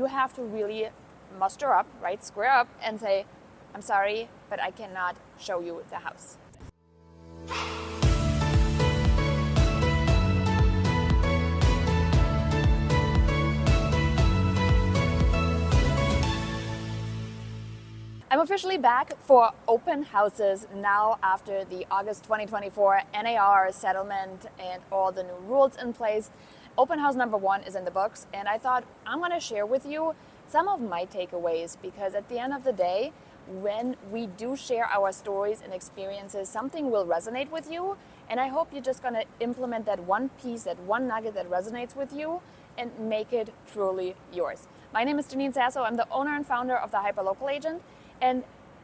you have to really muster up, right, square up and say, I'm sorry, but I cannot show you the house. I'm officially back for open houses now after the August 2024 NAR settlement and all the new rules in place. Open house number 1 is in the books, and I thought I'm going to share with you some of my takeaways, because at the end of the day, when we do share our stories and experiences, something will resonate with you, and I hope you're just going to implement that one piece, that one nugget that resonates with you and make it truly yours. My name is Janine Sasso. I'm the owner and founder of the Hyperlocal Agent. And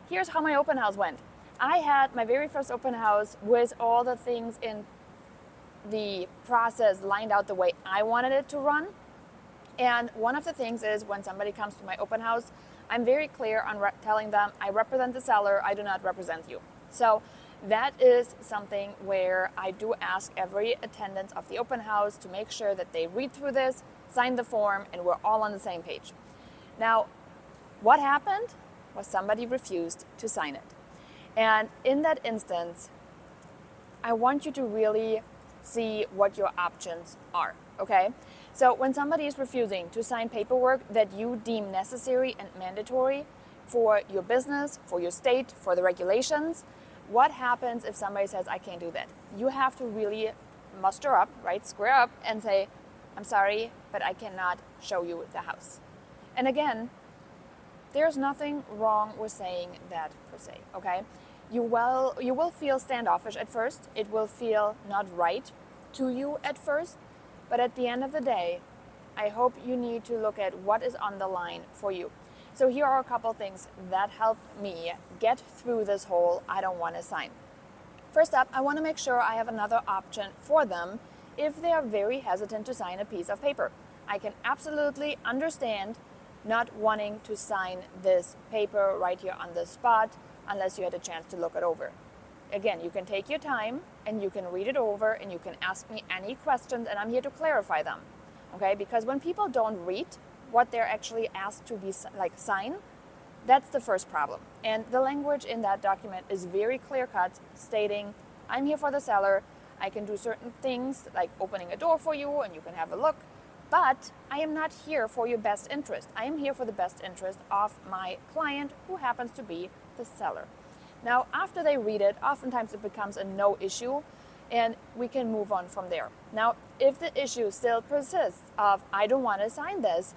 here's how my open house went. I had my very first open house with all the things in the process lined out the way I wanted it to run. And one of the things is when somebody comes to my open house, I'm very clear on telling them I represent the seller, I do not represent you. So that is something where I do ask every attendant of the open house to make sure that they read through this, sign the form, and we're all on the same page. Now, what happened was somebody refused to sign it. And in that instance, I want you to really see what your options are, okay? So when somebody is refusing to sign paperwork that you deem necessary and mandatory for your business, for your state, for the regulations, what happens if somebody says, I can't do that? You have to really muster up, right, square up and say, I'm sorry, but I cannot show you the house. And again, there's nothing wrong with saying that per se, okay? You will feel standoffish at first. It will feel not right to you at first. But at the end of the day, I hope you need to look at what is on the line for you. So here are a couple things that helped me get through this whole I don't want to sign. First up, I want to make sure I have another option for them if they are very hesitant to sign a piece of paper. I can absolutely understand not wanting to sign this paper right here on the spot unless you had a chance to look it over. Again, you can take your time and you can read it over and you can ask me any questions and I'm here to clarify them, okay? Because when people don't read what they're actually asked to be sign, that's the first problem. And the language in that document is very clear-cut, stating, I'm here for the seller, I can do certain things like opening a door for you and you can have a look, but I am not here for your best interest. I am here for the best interest of my client, who happens to be the seller. Now, after they read it, oftentimes it becomes a no issue, and we can move on from there. Now, if the issue still persists of, I don't want to sign this,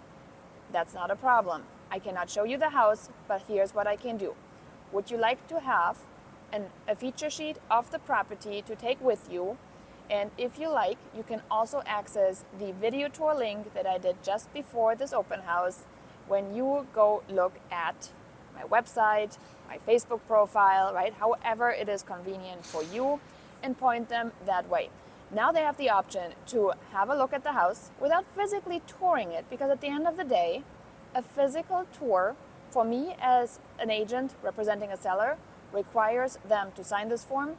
that's not a problem. I cannot show you the house, but here's what I can do. Would you like to have a feature sheet of the property to take with you? And if you like, you can also access the video tour link that I did just before this open house when you go look at my website, my Facebook profile, right? However it is convenient for you, and point them that way. Now they have the option to have a look at the house without physically touring it, because at the end of the day, a physical tour for me as an agent representing a seller requires them to sign this form.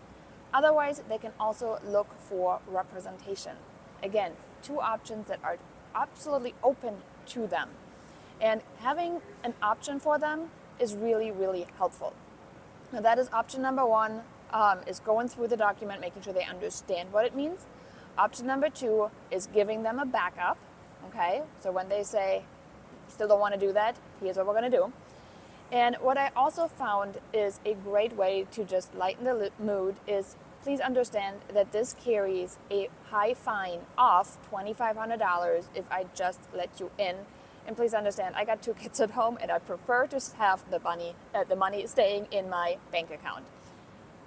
Otherwise, they can also look for representation. Again, two options that are absolutely open to them. And having an option for them is really, really helpful. Now that is option number 1, is going through the document, making sure they understand what it means. Option number 2 is giving them a backup, okay? So when they say, still don't want to do that, here's what we're going to do. And what I also found is a great way to just lighten the mood is, please understand that this carries a high fine of $2,500 if I just let you in. And please understand, I got 2 kids at home and I prefer to have the money staying in my bank account.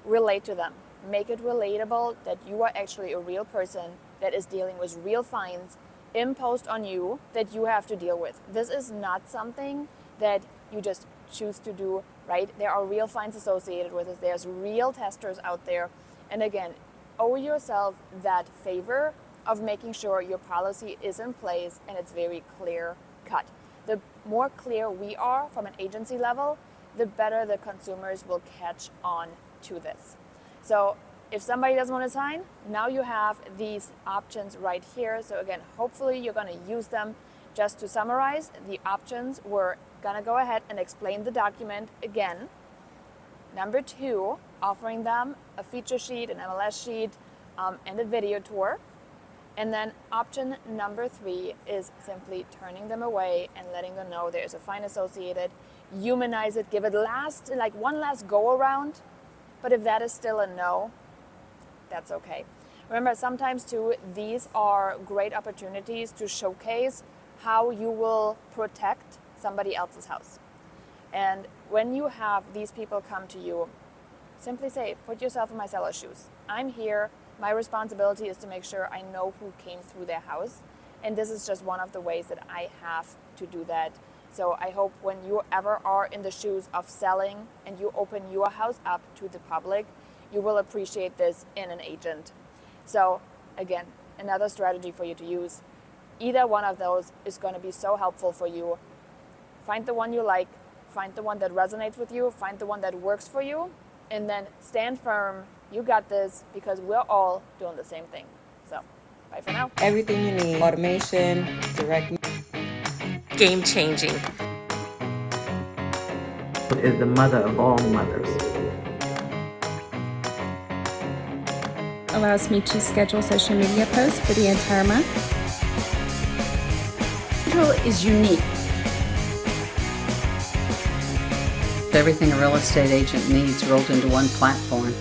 Relate to them. Make it relatable that you are actually a real person that is dealing with real fines imposed on you that you have to deal with. This is not something that you just choose to do, right? There are real fines associated with it. There's real testers out there. And again, owe yourself that favor of making sure your policy is in place and it's very clear cut. The more clear we are from an agency level, the better the consumers will catch on to this. So if somebody doesn't want to sign, now you have these options right here. So again, hopefully you're going to use them just to summarize, the options, we're gonna go ahead and explain the document again. Number 2, offering them a feature sheet, an MLS sheet, and a video tour. And then option number 3 is simply turning them away and letting them know there's a fine associated. Humanize it, give it one last go around. But if that is still a no, that's okay. Remember, sometimes too, these are great opportunities to showcase how you will protect somebody else's house. And when you have these people come to you, simply say, put yourself in my seller's shoes. I'm here. My responsibility is to make sure I know who came through their house. And this is just one of the ways that I have to do that. So I hope when you ever are in the shoes of selling and you open your house up to the public, you will appreciate this in an agent. So again, another strategy for you to use. Either one of those is going to be so helpful for you. Find the one you like, find the one that resonates with you, find the one that works for you, and then stand firm. You got this, because we're all doing the same thing. So, bye for now. Everything you need. Automation, direct. Game changing. Is the mother of all mothers. Allows me to schedule social media posts for the entire month. Central is unique. Everything a real estate agent needs rolled into one platform.